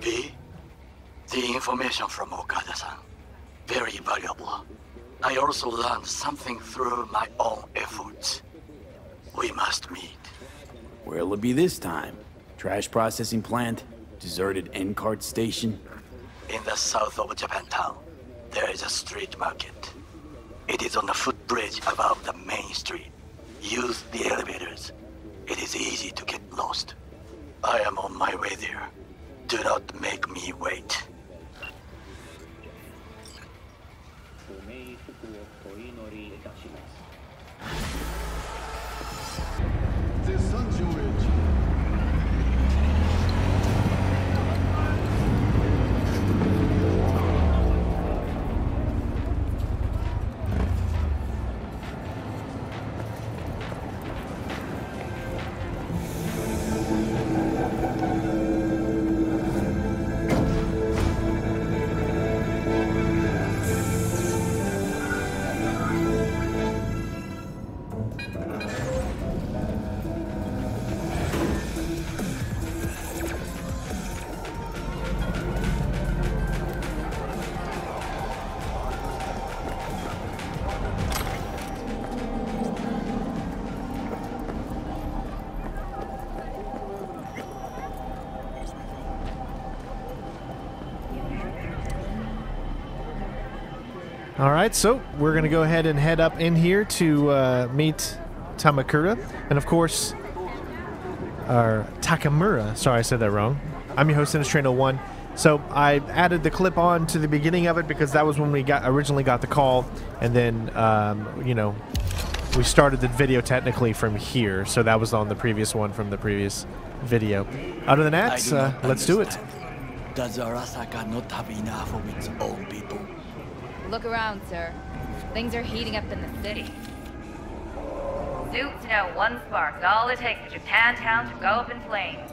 B? The information from Okada-san. Very valuable. I also learned something through my own efforts. We must meet. Where'll it be this time? Trash processing plant? Deserted N-cart station? In the south of Japantown, there is a street market. It is on the footbridge above the main street. Use the elevators. It is easy to get lost. I am on my way there. Do not make me wait. All right, so we're going to go ahead and head up in here to meet Tamakura. And of course, or Takamura. Sorry, I said that wrong. I'm your host, Trainer1. So I added the clip on to the beginning of it because that was when we originally got the call. And then, you know, we started the video technically from here. So that was on the previous one from the previous video. Other than that, let's do it. Does Arasaka not have enough of its own people? Look around, sir. Things are heating up in the city. Suits know one spark's all it takes for Japantown to go up in flames.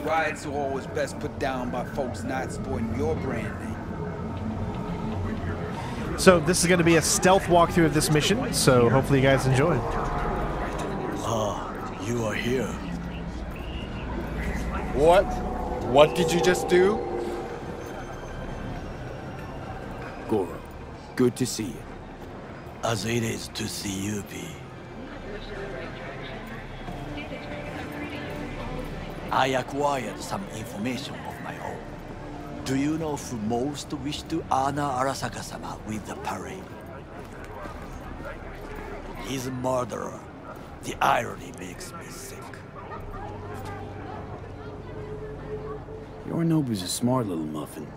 Riots are always best put down by folks not supporting your brand name. So this is going to be a stealth walkthrough of this mission, so hopefully you guys enjoy. Ah, you are here. What? What did you just do? Goro, good to see you. As it is to see you, B. I acquired some information of my own. Do you know who most wish to honor Arasaka-sama with the parade? He's a murderer. The irony makes me sick. Yorinobu's a smart little muffin.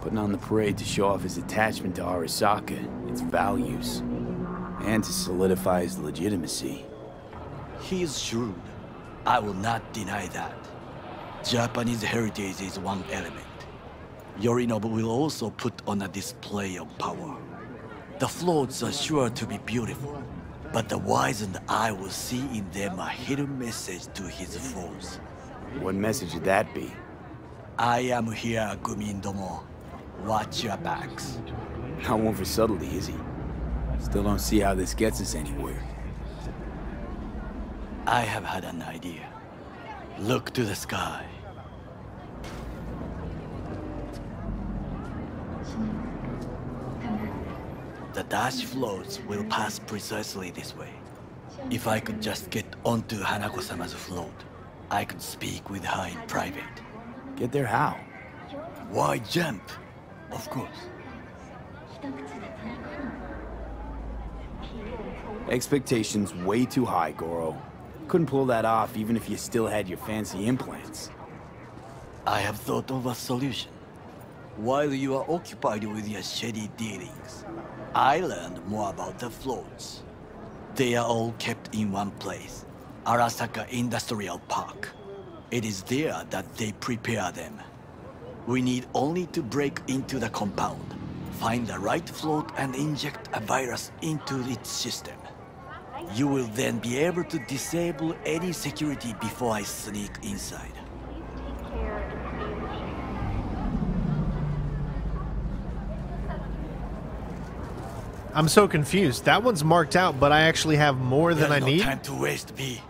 Putting on the parade to show off his attachment to Arasaka, its values, and to solidify his legitimacy. He is shrewd. I will not deny that. Japanese heritage is one element. Yorinobu will also put on a display of power. The floats are sure to be beautiful, but the wizened eye will see in them a hidden message to his foes. What message would that be? I am here, Gumindomo. Watch your backs. Not one for subtlety, is he? Still don't see how this gets us anywhere. I have had an idea. Look to the sky. The dash floats will pass precisely this way. If I could just get onto Hanako-sama's float, I could speak with her in private. Get there how? Why jump? Of course. Expectations way too high, Goro. Couldn't pull that off even if you still had your fancy implants. I have thought of a solution. While you are occupied with your shady dealings, I learned more about the floats. They are all kept in one place, Arasaka Industrial Park. It is there that they prepare them. We need only to break into the compound, find the right float and inject a virus into its system. You will then be able to disable any security before I sneak inside. I'm so confused. That one's marked out, but I actually have more than I need. There's no time to waste, B.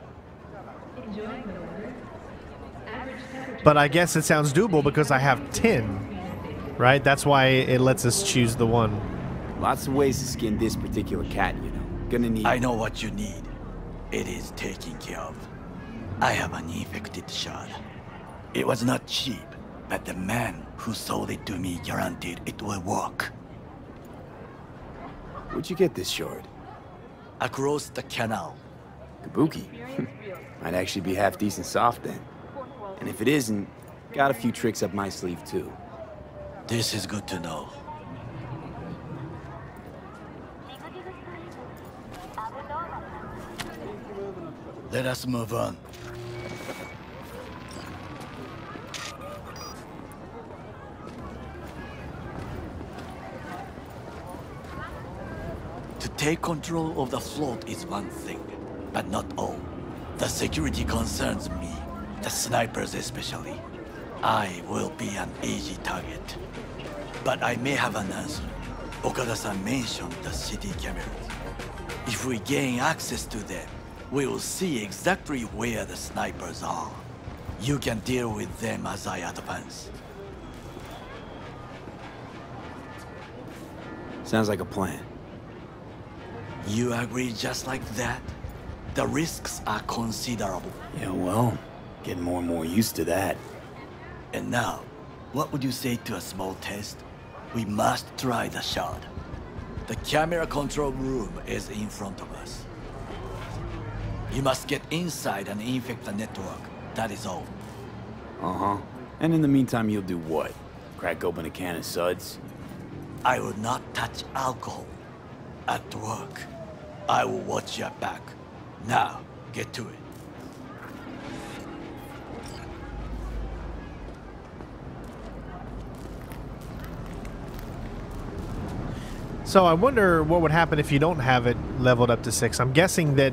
But I guess it sounds doable because I have 10, right? That's why it lets us choose the one. Lots of ways to skin this particular cat, you know. Gonna need... I know what you need. It is taken care of. I have an infected shard. It was not cheap, but the man who sold it to me guaranteed it will work. Where'd you get this shard? Across the canal. Kabuki. Might actually be half decent soft then. And if it isn't, got a few tricks up my sleeve too. This is good to know. Let us move on. To take control of the float is one thing, but not all. The security concerns me, the snipers especially. I will be an easy target. But I may have an answer. Okada-san mentioned the city cameras. If we gain access to them, we will see exactly where the snipers are. You can deal with them as I advance. Sounds like a plan. You agree just like that? The risks are considerable. Yeah, well, getting more and more used to that. And now, what would you say to a small test? We must try the shard. The camera control room is in front of us. You must get inside and infect the network. That is all. Uh-huh. And in the meantime, you'll do what? Crack open a can of suds? I will not touch alcohol. At work, I will watch your back. Now, get to it. So I wonder what would happen if you don't have it leveled up to 6. I'm guessing that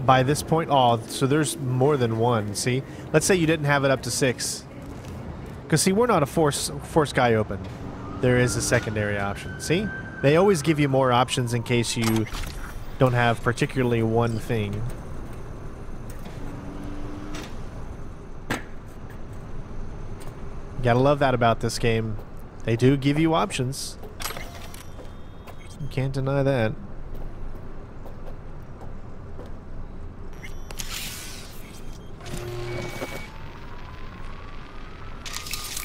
by this point... Oh, so there's more than one, see? Let's say you didn't have it up to 6. Because, see, we're not a force guy open. There is a secondary option. See? They always give you more options in case you don't have particularly one thing. Gotta love that about this game. They do give you options. You can't deny that.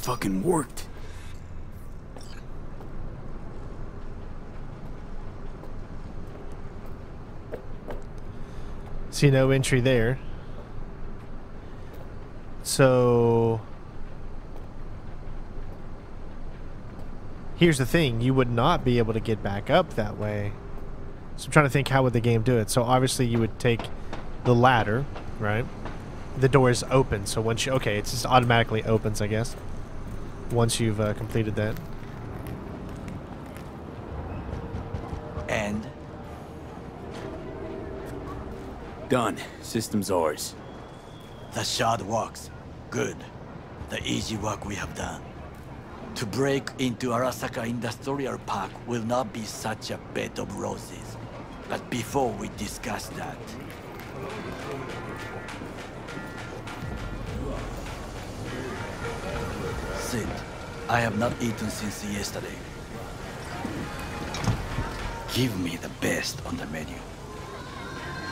Fucking worked. See, no entry there. So... here's the thing, you would not be able to get back up that way. So I'm trying to think, how would the game do it? So obviously you would take the ladder, right? The door is open, so once you... okay, it just automatically opens, I guess. Once you've completed that. And? Done. System's ours. The shard works. Good. The easy work we have done. To break into Arasaka Industrial Park will not be such a bed of roses. But before we discuss that... Sid, I have not eaten since yesterday. Give me the best on the menu.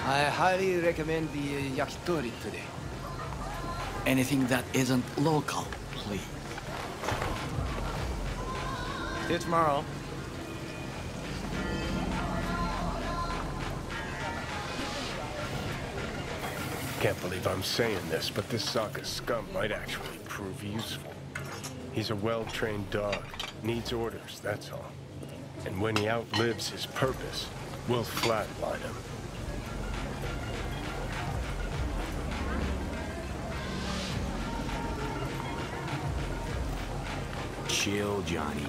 I highly recommend the yakitori today. Anything that isn't local, please. See you tomorrow. Can't believe I'm saying this, but this Sokka scum might actually prove useful. He's a well-trained dog. Needs orders, that's all. And when he outlives his purpose, we'll flatline him. Chill, Johnny.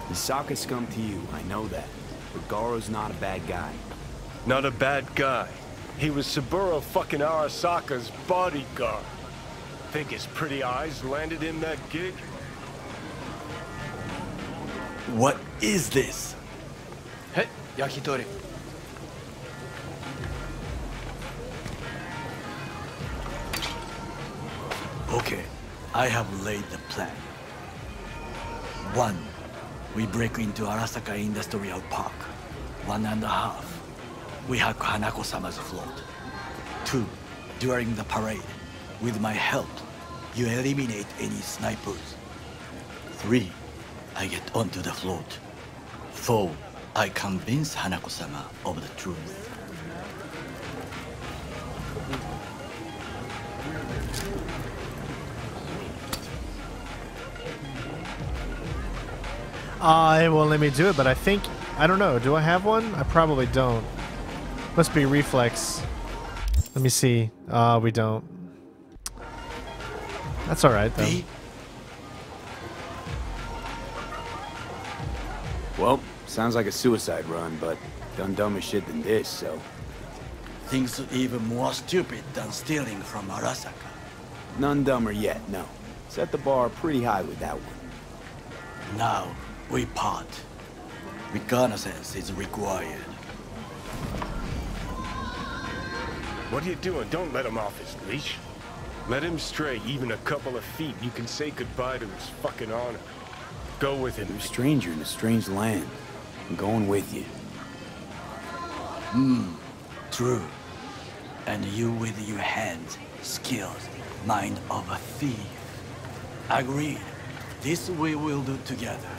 He's Sokka scum to you, I know that. But Goro's not a bad guy. Not a bad guy. He was Saburo fucking Arasaka's bodyguard. Think his pretty eyes landed him that gig? What is this? Hey, yakitori. Okay, I have laid the plan. 1. We break into Arasaka Industrial Park. 1.5. We hack Hanako-sama's float. 2. During the parade, with my help, you eliminate any snipers. 3. I get onto the float. 4. I convince Hanako-sama of the truth. It won't let me do it, but I think... I don't know. Do I have one? I probably don't. Must be reflex. Let me see. We don't. That's alright, though. Well, sounds like a suicide run, but done dumber shit than this, so... Things even more stupid than stealing from Arasaka. None dumber yet, no. Set the bar pretty high with that one. Now, we part. Reconnaissance is required. What are you doing? Don't let him off his leash. Let him stray even a couple of feet. You can say goodbye to his fucking honor. Go with him. You're a stranger in a strange land. I'm going with you. True. And you with your hands, skills, mind of a thief. Agreed. This we will do together.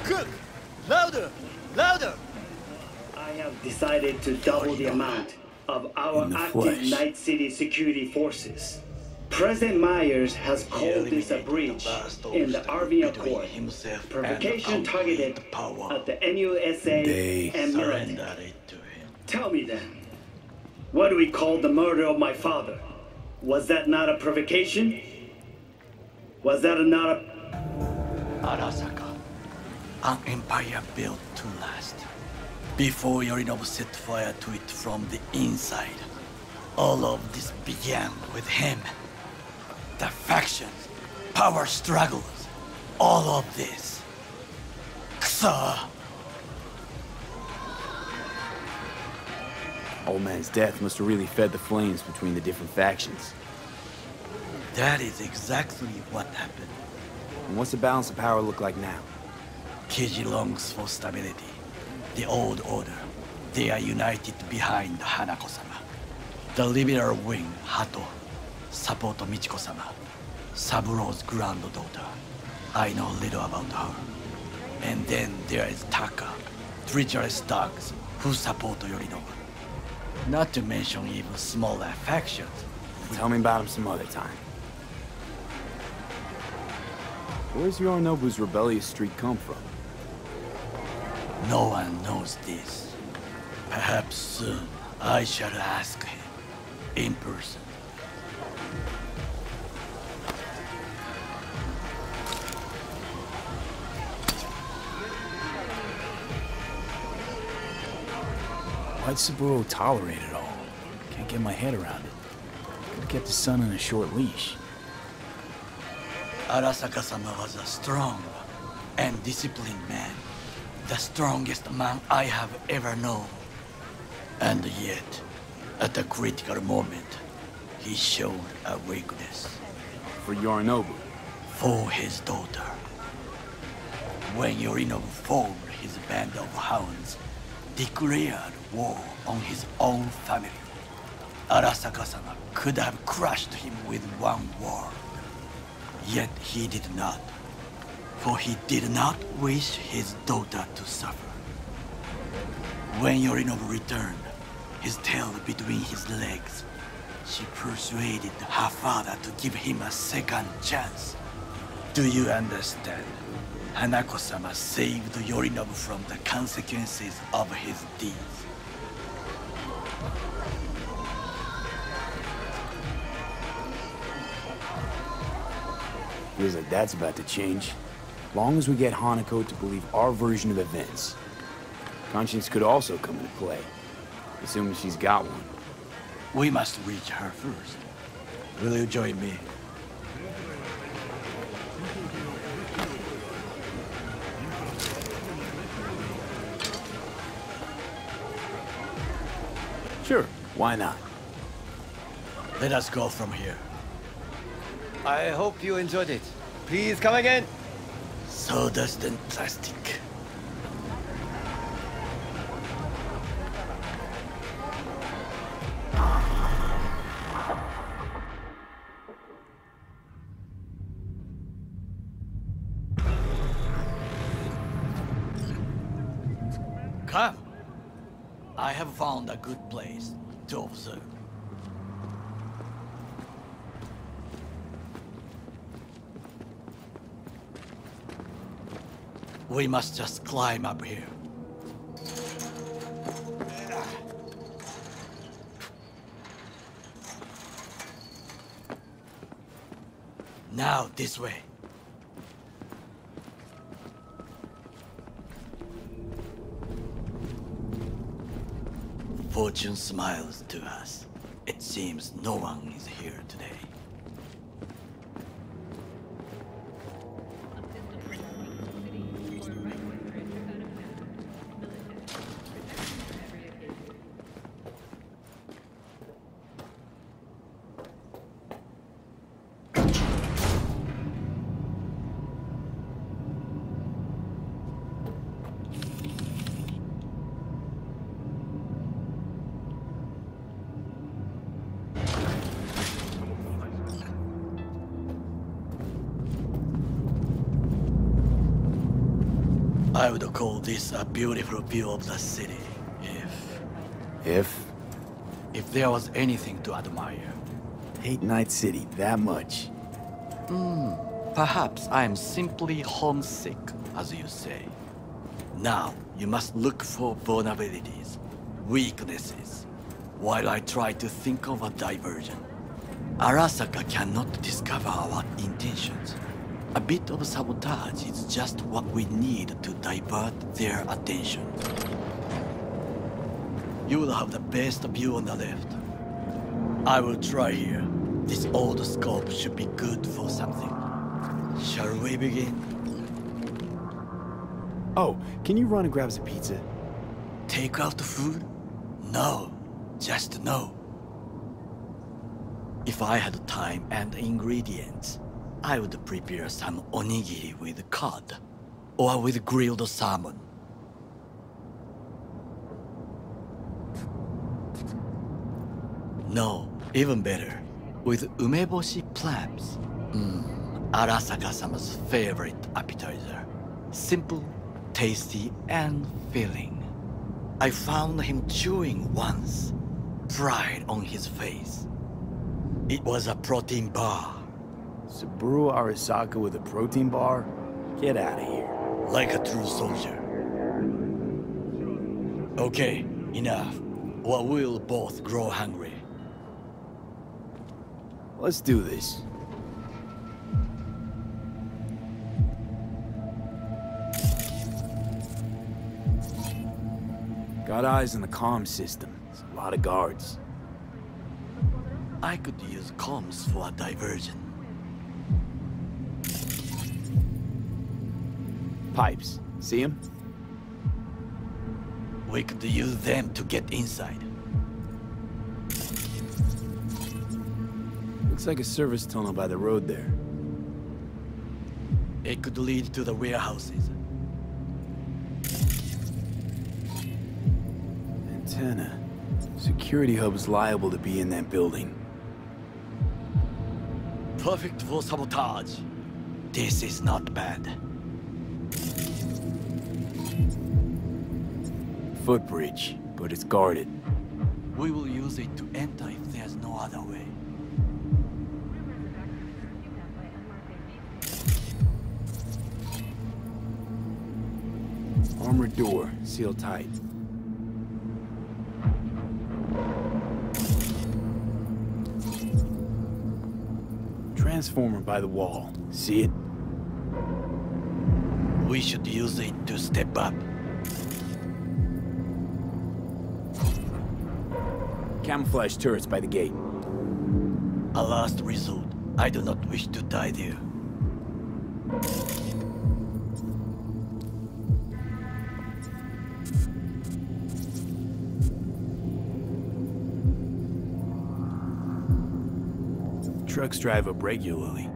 Cook! Louder! Louder! I have decided to double the amount of our active Night City security forces. President Myers has called this a breach in the Army Accord. Provocation targeted at the NUSA and military. Tell me then, what do we call the murder of my father? Was that not a provocation? Was that not a... Arasaka, an empire built to last. Before Yorinobu set fire to it from the inside, all of this began with him. The factions, power struggles, all of this. Kusa! Old man's death must have really fed the flames between the different factions. That is exactly what happened. And what's the balance of power look like now? Kiji longs for stability. The old order. They are united behind Hanako-sama. The liberal wing, Hato, support Michiko-sama, Saburo's granddaughter. I know little about her. And then there is Taka, treacherous dogs who support Yorinobu. Not to mention even smaller factions. Tell me about him some other time. Where's Yorinobu's rebellious streak come from? No one knows this. Perhaps soon I shall ask him in person. Why'd Saburo tolerate it all? Can't get my head around it. Could've kept his son on a short leash. Arasaka-sama was a strong and disciplined man. The strongest man I have ever known. And yet, at a critical moment, he showed a weakness. For Yorinobu? For his daughter. When Yorinobu formed his band of hounds, declared war on his own family, Arasaka-sama could have crushed him with one word. Yet he did not. For he did not wish his daughter to suffer. When Yorinobu returned, his tail between his legs, she persuaded her father to give him a second chance. Do you understand? Hanako-sama saved Yorinobu from the consequences of his deeds. Feels like that's about to change. Long as we get Hanako to believe our version of events. Conscience could also come into play, assuming she's got one. We must reach her first. Will you join me? Sure, why not? Let us go from here. I hope you enjoyed it. Please come again. Sawdust and plastic. Come. I have found a good place to observe. We must just climb up here. Now, this way. Fortune smiles to us. It seems no one is here today. I would call this a beautiful view of the city, if there was anything to admire. Hate Night City that much. Perhaps I am simply homesick, as you say. Now, you must look for vulnerabilities, weaknesses, while I try to think of a diversion. Arasaka cannot discover our intentions. A bit of sabotage is just what we need to divert their attention. You will have the best view on the left. I will try here. This old scope should be good for something. Shall we begin? Oh, can you run and grab some pizza? Take out the food? No, just no. If I had time and ingredients, I would prepare some onigiri with cod, or with grilled salmon. No, even better, with umeboshi clams. Arasaka-sama's favorite appetizer. Simple, tasty, and filling. I found him chewing once, pride on his face. It was a protein bar. Saburo Arasaka with a protein bar? Get out of here. Like a true soldier. Okay, enough. Or we'll both grow hungry. Let's do this. Got eyes on the comm system. It's a lot of guards. I could use comms for a diversion. Pipes. See them? We could use them to get inside. Looks like a service tunnel by the road there. It could lead to the warehouses. Antenna. Security hub's liable to be in that building. Perfect for sabotage. This is not bad. Footbridge, but it's guarded. We will use it to enter if there's no other way. Armored door, sealed tight. Transformer by the wall. See it? We should use it to step up. Camouflage turrets by the gate. A last resort. I do not wish to die there. trucks drive up regularly.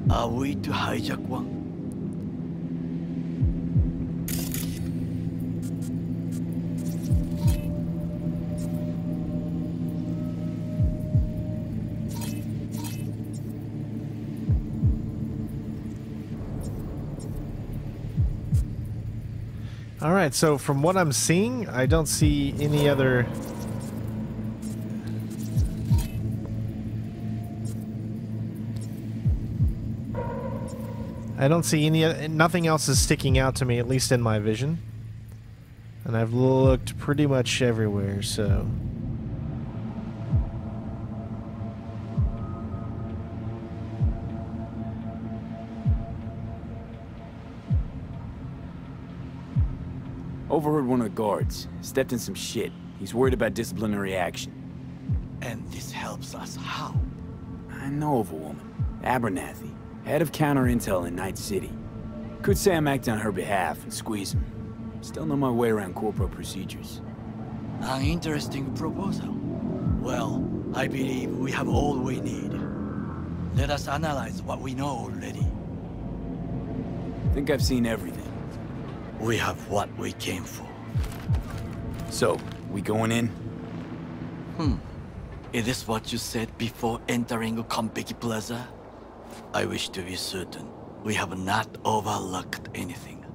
Are we to hijack one? Alright, so from what I'm seeing, I don't see any other... I don't see nothing else is sticking out to me, at least in my vision. And I've looked pretty much everywhere, so... Overheard one of the guards. Stepped in some shit. He's worried about disciplinary action. And this helps us how? I know of a woman. Abernathy. Head of counter-intel in Night City. Could say I'm acting on her behalf and squeeze him. Still know my way around Corpo procedures. An interesting proposal. Well, I believe we have all we need. Let us analyze what we know already. Think I've seen everything. We have what we came for. So, we going in? Is this what you said before entering Completed Plaza? I wish to be certain we have not overlooked anything.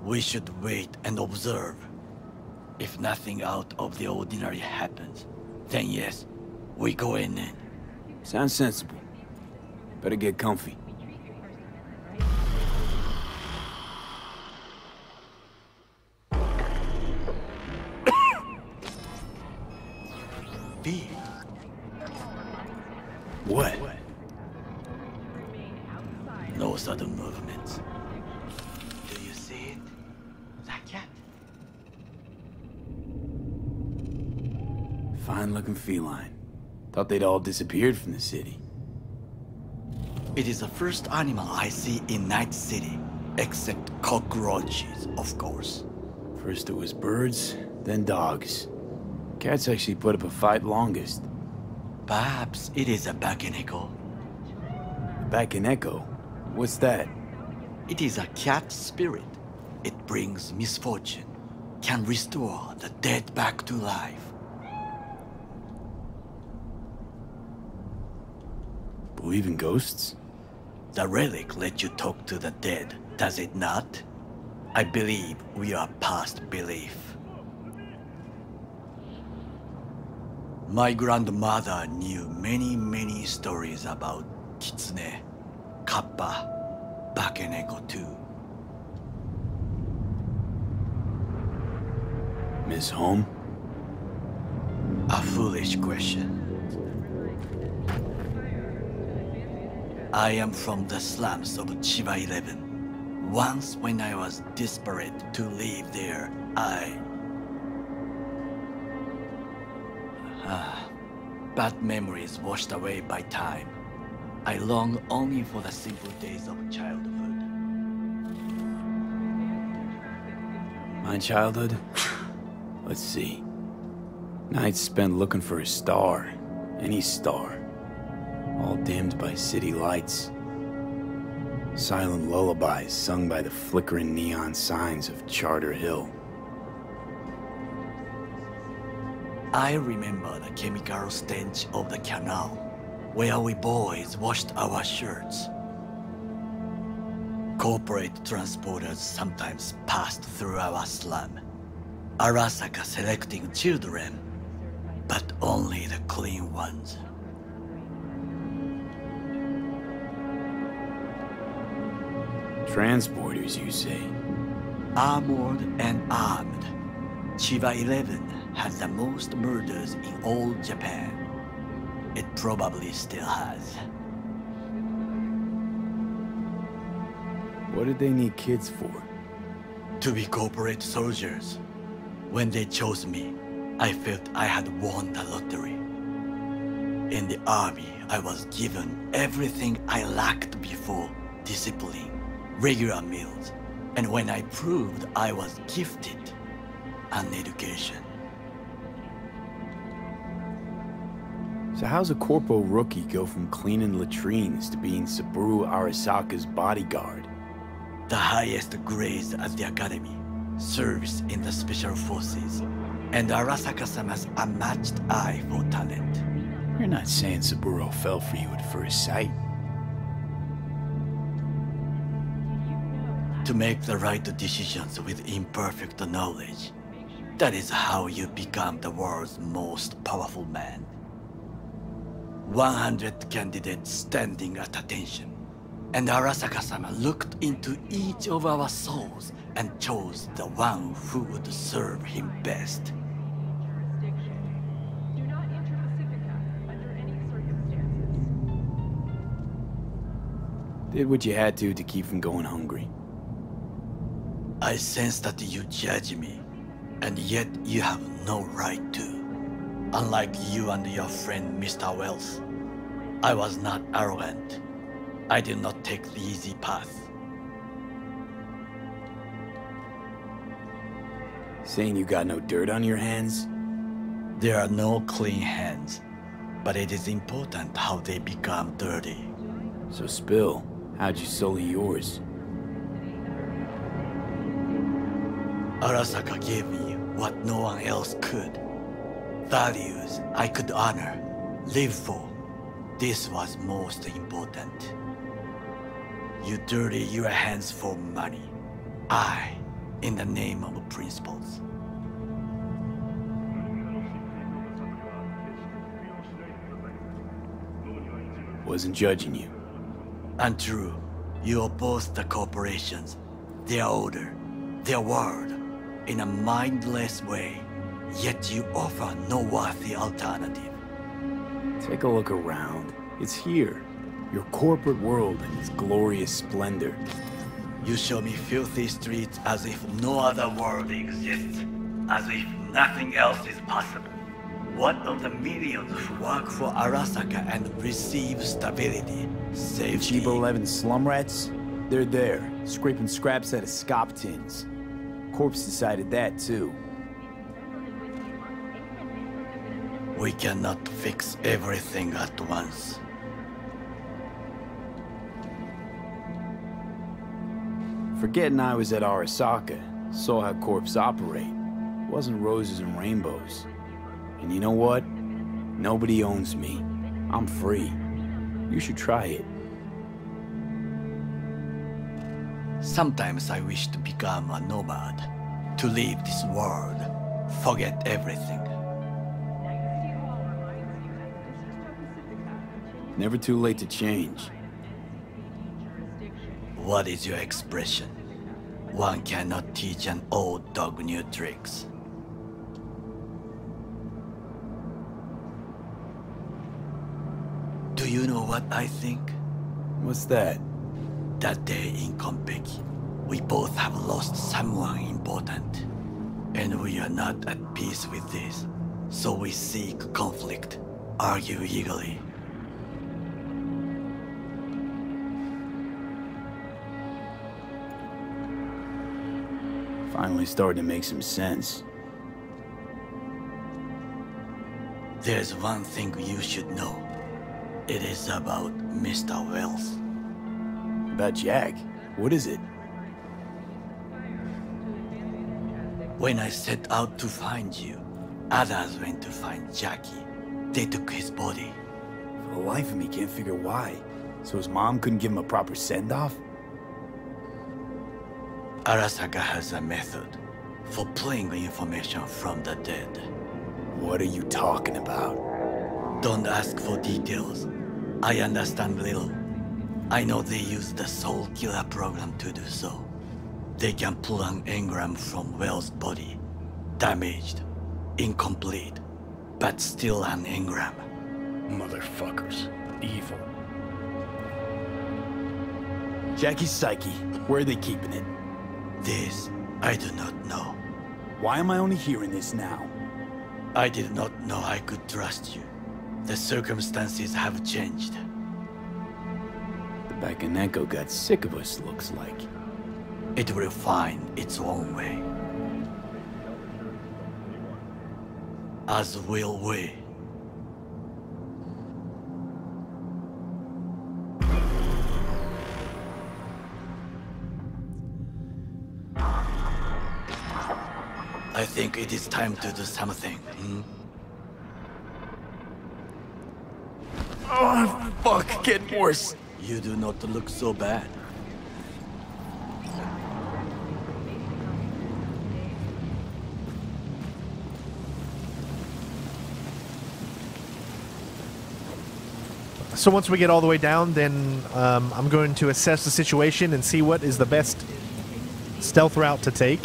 We should wait and observe. If nothing out of the ordinary happens, then yes, we go in. Sounds sensible. Better get comfy. What? No sudden movements. Do you see it? That cat? Fine-looking feline. Thought they'd all disappeared from the city. It is the first animal I see in Night City, except cockroaches, of course. First it was birds, then dogs. Cats actually put up a fight longest. Perhaps it is a Bakeneko. Bakeneko? What's that? It is a cat spirit. It brings misfortune, can restore the dead back to life. Believe in ghosts? The relic lets you talk to the dead, does it not? I believe we are past belief. My grandmother knew many stories about Kitsune, Kappa, Bakeneko too. Miss Home? A foolish question. I am from the slums of Chiba 11. Once when I was desperate to live there, bad memories washed away by time. I long only for the simple days of childhood. My childhood? Let's see. Nights spent looking for a star. Any star. All dimmed by city lights. Silent lullabies sung by the flickering neon signs of Charter Hill. I remember the chemical stench of the canal, where we boys washed our shirts. Corporate transporters sometimes passed through our slum, Arasaka selecting children, but only the clean ones. Transporters, you say? Armored and armed, Chiba 11 has the most murders in all Japan. It probably still has. What did they need kids for? To be corporate soldiers. When they chose me, I felt I had won the lottery. In the army, I was given everything I lacked before: discipline, regular meals, and when I proved I was gifted, an education. So how's a Corpo rookie go from cleaning latrines to being Saburo Arasaka's bodyguard? The highest grades at the academy, service in the special forces, and Arasaka-sama's unmatched eye for talent. You're not saying Saburo fell for you at first sight. To make the right decisions with imperfect knowledge, that is how you become the world's most powerful man. 100 candidates standing at attention, and Arasaka-sama looked into each of our souls and chose the one who would serve him best. Did what you had to keep from going hungry. I sense that you judge me, and yet you have no right to. Unlike you and your friend Mr. Wells, I was not arrogant. I did not take the easy path. Saying you got no dirt on your hands? There are no clean hands, but it is important how they become dirty. So spill, how'd you sully yours? Arasaka gave me what no one else could. Values I could honor, live for. This was most important. You dirty your hands for money. I, in the name of principles. Wasn't judging you. Untrue. You oppose the corporations, their order, their word, in a mindless way, yet you offer no worthy alternative. Take a look around. It's here. Your corporate world in its glorious splendor. You show me filthy streets as if no other world exists, as if nothing else is possible. What of the millions who work for Arasaka and receive stability, safety? Cheap 11 slum rats? They're there, scraping scraps out of scop tins. Corpse decided that too. We cannot fix everything at once. Forgetting I was at Arasaka, saw how corps operate. It wasn't roses and rainbows. And you know what? Nobody owns me. I'm free. You should try it. Sometimes I wish to become a nomad, to leave this world, forget everything. Never too late to change. What is your expression? One cannot teach an old dog new tricks. Do you know what I think? What's that? That day in Compeki, we both have lost someone important. And we are not at peace with this. So we seek conflict, argue eagerly. Finally starting to make some sense. There's one thing you should know. It is about Mr. Wells. About Jack? What is it? When I set out to find you, others went to find Jackie. They took his body. For the life of me, can't figure why. So his mom couldn't give him a proper send-off? Arasaka has a method for pulling information from the dead. What are you talking about? Don't ask for details. I understand little. I know they use the Soul Killer program to do so. They can pull an engram from Wells' body. Damaged, incomplete, but still an engram. Motherfuckers. Evil. Jackie's psyche. Where are they keeping it? This, I do not know. Why am I only hearing this now? I did not know I could trust you. The circumstances have changed. The Bakaneko got sick of us, looks like. It will find its own way. As will we. I think it is time to do something. Oh, fuck, getting worse. You do not look so bad. So once we get all the way down, then I'm going to assess the situation and see what is the best stealth route to take.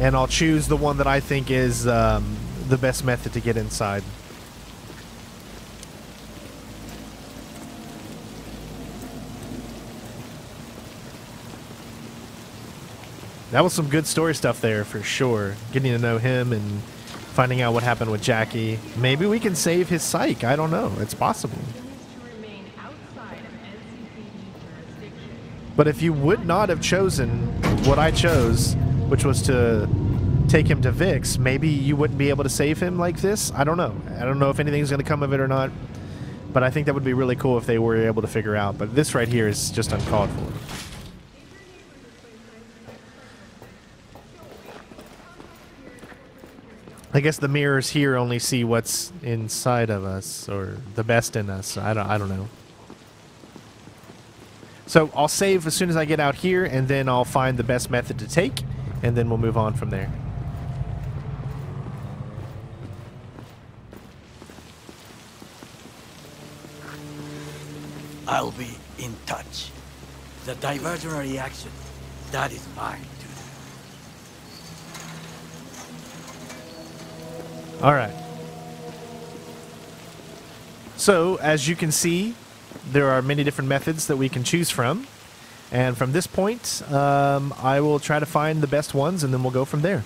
And I'll choose the one that I think is the best method to get inside. That was some good story stuff there for sure. Getting to know him and finding out what happened with Jackie. Maybe we can save his psyche. I don't know. It's possible. But if you would not have chosen what I chose, which was to take him to Vix, maybe you wouldn't be able to save him like this. I don't know. I don't know if anything's going to come of it or not. But I think that would be really cool if they were able to figure out. But this right here is just uncalled for. I guess the mirrors here only see what's inside of us, or the best in us. I don't know. So I'll save as soon as I get out here, and then I'll find the best method to take, and then we'll move on from there. I'll be in touch. The diversionary reaction, that is mine to do. All right. So, as you can see, there are many different methods that we can choose from. And from this point, I will try to find the best ones, and then we'll go from there.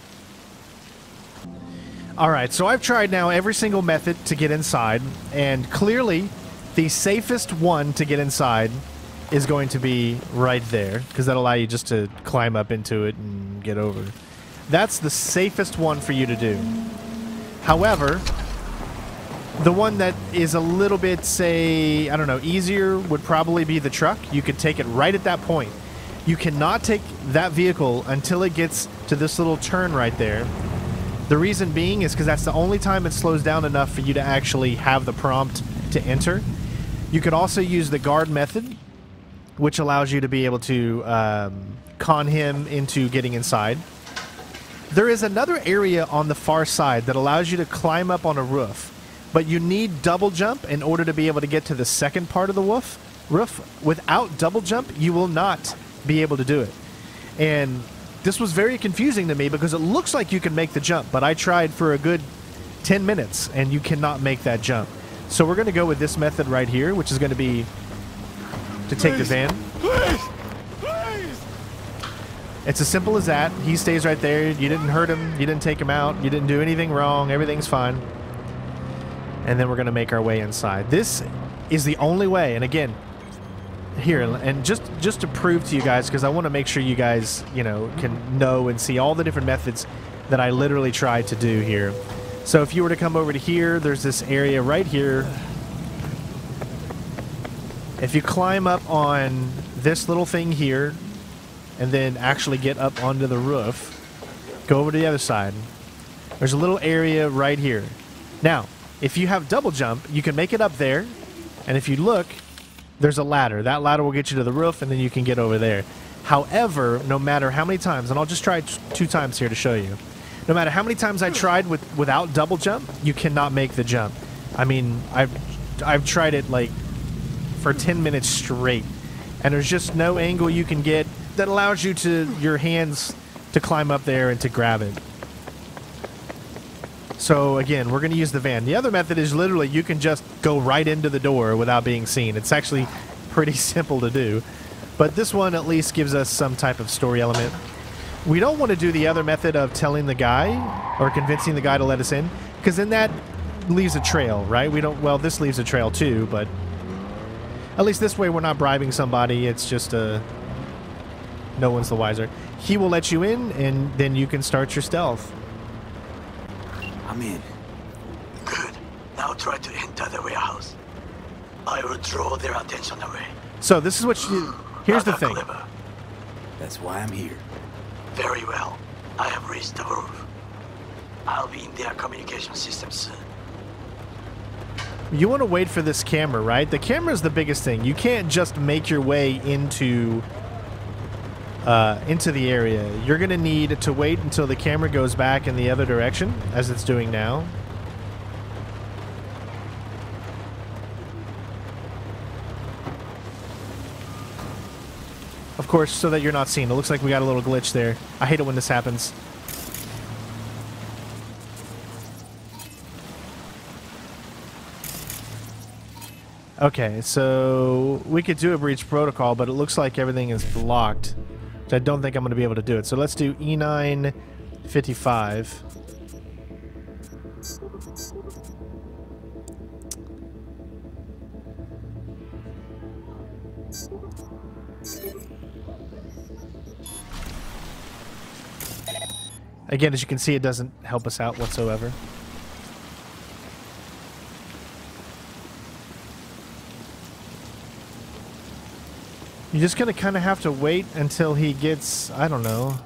All right, so I've tried now every single method to get inside, and clearly the safest one to get inside is going to be right there, because that'll allow you just to climb up into it and get over. That's the safest one for you to do. However, the one that is a little bit, say, I don't know, easier would probably be the truck. You could take it right at that point. You cannot take that vehicle until it gets to this little turn right there. The reason being is because that's the only time it slows down enough for you to actually have the prompt to enter. You could also use the guard method, which allows you to be able to con him into getting inside. There is another area on the far side that allows you to climb up on a roof, but you need double jump in order to be able to get to the second part of the roof. Without double jump, you will not be able to do it. And this was very confusing to me because it looks like you can make the jump, but I tried for a good 10 minutes and you cannot make that jump. So we're going to go with this method right here, which is going to be to take the van. Please! It's as simple as that. He stays right there. You didn't hurt him. You didn't take him out. You didn't do anything wrong. Everything's fine. And then we're going to make our way inside. This is the only way. And again, here, and just to prove to you guys, because I want to make sure you guys, you know, can know and see all the different methods that I literally tried to do here. So if you were to come over to here, there's this area right here. If you climb up on this little thing here, and then actually get up onto the roof, go over to the other side. There's a little area right here. Now, if you have double jump, you can make it up there, and if you look, there's a ladder. That ladder will get you to the roof, and then you can get over there. However, no matter how many times, and I'll just try 2 times here to show you. No matter how many times I tried without double jump, you cannot make the jump. I mean, I've tried it like for 10 minutes straight, and there's just no angle you can get that allows you to your hands to climb up there and to grab it. So again, we're going to use the van. The other method is literally you can just go right into the door without being seen. It's actually pretty simple to do, but this one at least gives us some type of story element. We don't want to do the other method of telling the guy or convincing the guy to let us in, because then that leaves a trail, right? We don't, well, this leaves a trail too, but at least this way we're not bribing somebody. It's just no one's the wiser. He will let you in, and then you can start your stealth. I'm in. Good. Now try to enter the warehouse. I will draw their attention away. So this is what you... Here's the thing. Clever. That's why I'm here. Very well. I have reached the roof. I'll be in their communication system soon. You want to wait for this camera, right? The camera's the biggest thing. You can't just make your way into the area. You're going to need to wait until the camera goes back in the other direction, as it's doing now. Of course, so that you're not seen. It looks like we got a little glitch there. I hate it when this happens. Okay, so we could do a breach protocol, but it looks like everything is blocked. So I don't think I'm going to be able to do it. So let's do E955. Again, as you can see, it doesn't help us out whatsoever. You're just going to kind of have to wait until he gets, I don't know,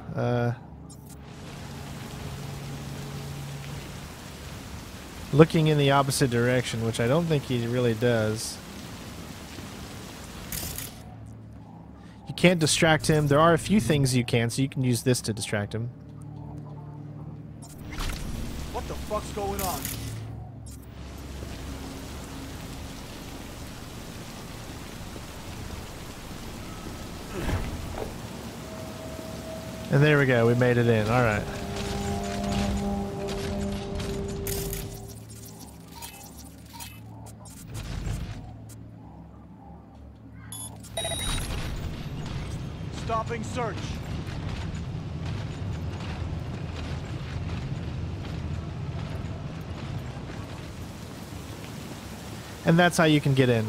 looking in the opposite direction, which I don't think he really does. You can't distract him. There are a few things you can, so you can use this to distract him. What the fuck's going on? And there we go. We made it in. All right. Stopping search. And that's how you can get in.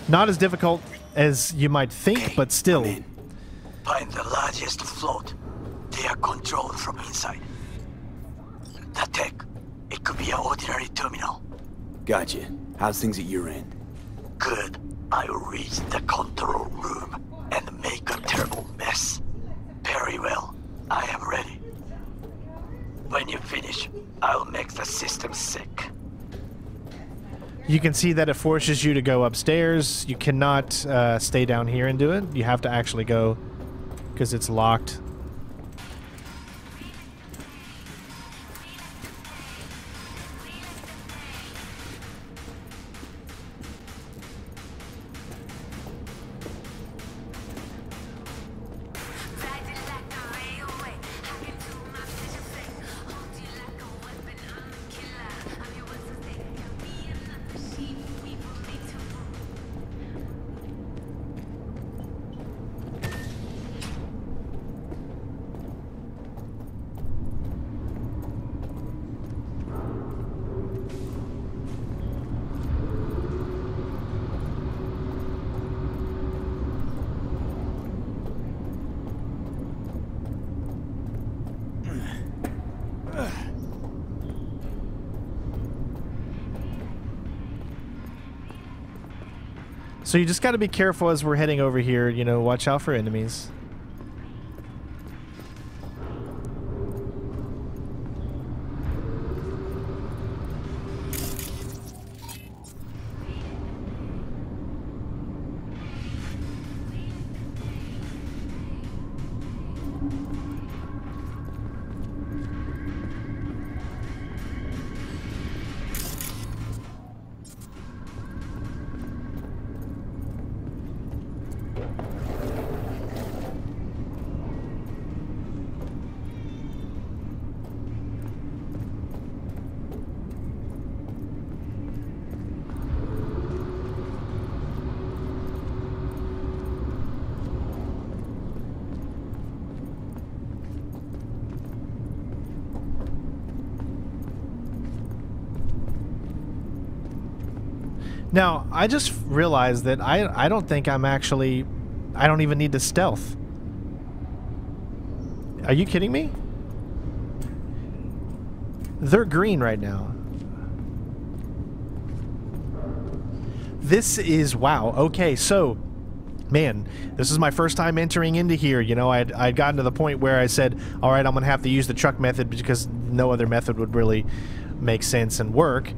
Not as difficult as you might think, but still. Find the largest float. They are controlled from inside. The tech. It could be an ordinary terminal. Gotcha. How's things at your end? Good. I'll reach the control room and make a terrible mess. Very well. I am ready. When you finish, I'll make the system sick. You can see that it forces you to go upstairs. You cannot stay down here and do it. You have to actually go because it's locked. So you just got to be careful as we're heading over here, you know, watch out for enemies. Now, I just realized that I don't think I'm actually... I don't even need to stealth. Are you kidding me? They're green right now. This is... Wow. Okay, so... man, this is my first time entering into here. You know, I'd gotten to the point where I said, all right, I'm going to have to use the truck method because no other method would really make sense and work.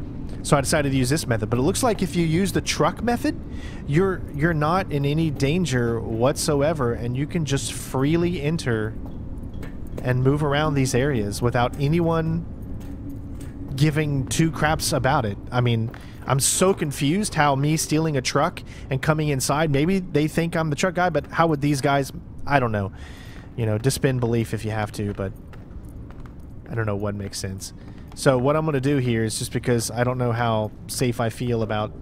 So I decided to use this method. But it looks like if you use the truck method, you're not in any danger whatsoever, and you can just freely enter and move around these areas without anyone giving two craps about it. I mean, I'm so confused how me stealing a truck and coming inside, maybe they think I'm the truck guy, but how would these guys, I don't know. You know, disband belief if you have to, but I don't know what makes sense. So what I'm going to do here is, just because I don't know how safe I feel about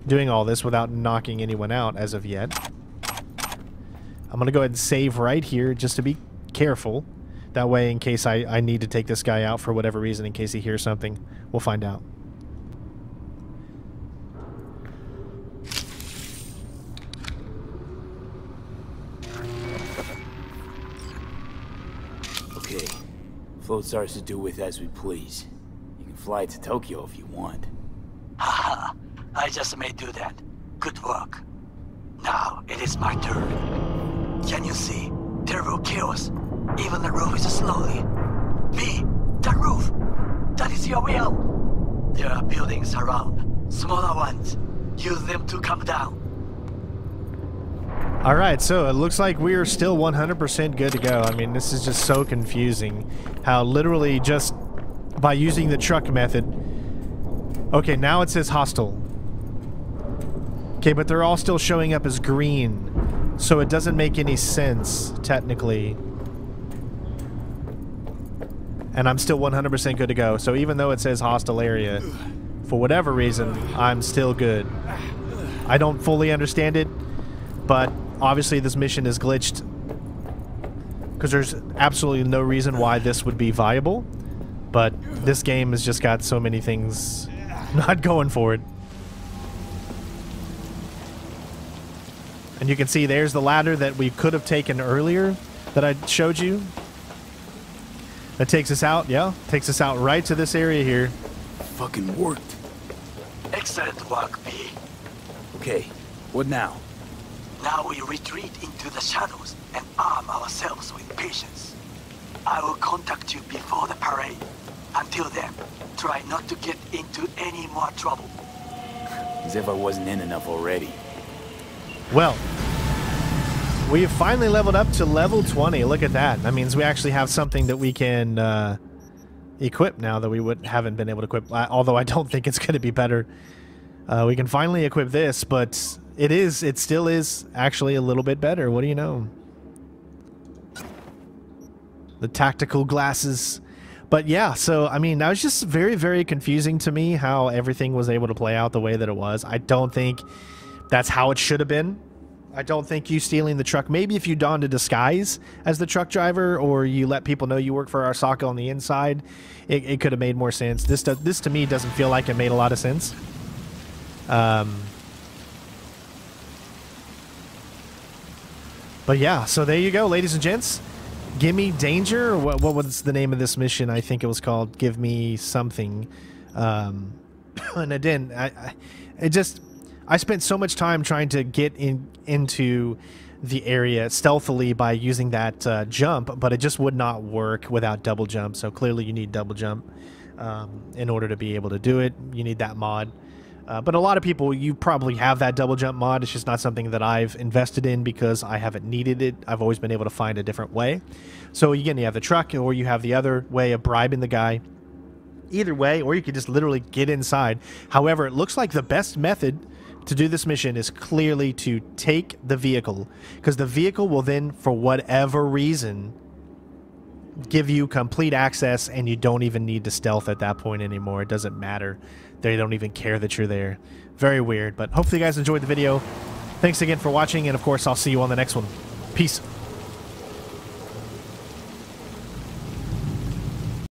doing all this without knocking anyone out as of yet, I'm going to go ahead and save right here just to be careful. That way, in case I need to take this guy out for whatever reason, in case he hears something, we'll find out. Okay. Float's ours to do with as we please. You can fly to Tokyo if you want. Haha, I just may do that. Good work. Now it is my turn. Can you see? Terrible chaos. Even the roof is slowly. Me, the roof. That is your will. There are buildings around, smaller ones. Use them to come down. Alright, so it looks like we are still 100% good to go. I mean, this is just so confusing. How literally just by using the truck method... Okay, now it says hostile. Okay, but they're all still showing up as green. So it doesn't make any sense, technically. And I'm still 100% good to go. So even though it says hostile area, for whatever reason, I'm still good. I don't fully understand it, but... Obviously, this mission is glitched because there's absolutely no reason why this would be viable, but this game has just got so many things not going for it. And you can see there's the ladder that we could have taken earlier that I showed you. That takes us out, yeah, takes us out right to this area here. Fucking worked. Excellent work, B. Okay, what now? Now we retreat into the shadows and arm ourselves with patience. I will contact you before the parade. Until then, try not to get into any more trouble. As if I wasn't in enough already. Well, we have finally leveled up to level 20. Look at that. That means we actually have something that we can equip now that we haven't been able to equip. Although I don't think it's going to be better. We can finally equip this, but... It still is actually a little bit better. What do you know? The tactical glasses. But yeah, so, I mean, that was just very, very confusing to me how everything was able to play out the way that it was. I don't think that's how it should have been. I don't think you stealing the truck, maybe if you donned a disguise as the truck driver or you let people know you work for Arasaka on the inside, it could have made more sense. This to me doesn't feel like it made a lot of sense. But yeah, so there you go, ladies and gents. Gimme Danger? What was the name of this mission? I think it was called Give Me Something. And I didn't. I spent so much time trying to get into the area stealthily by using that jump, but it just would not work without double jump. So clearly you need double jump in order to be able to do it. You need that mod. But a lot of people, you probably have that double jump mod. It's just not something that I've invested in because I haven't needed it. I've always been able to find a different way. So again, you have the truck or you have the other way of bribing the guy. Either way, or you could just literally get inside. However, it looks like the best method to do this mission is clearly to take the vehicle, because the vehicle will then, for whatever reason, give you complete access and you don't even need to stealth at that point anymore. It doesn't matter. They don't even care that you're there. Very weird, but hopefully you guys enjoyed the video. Thanks again for watching, and of course I'll see you on the next one. Peace.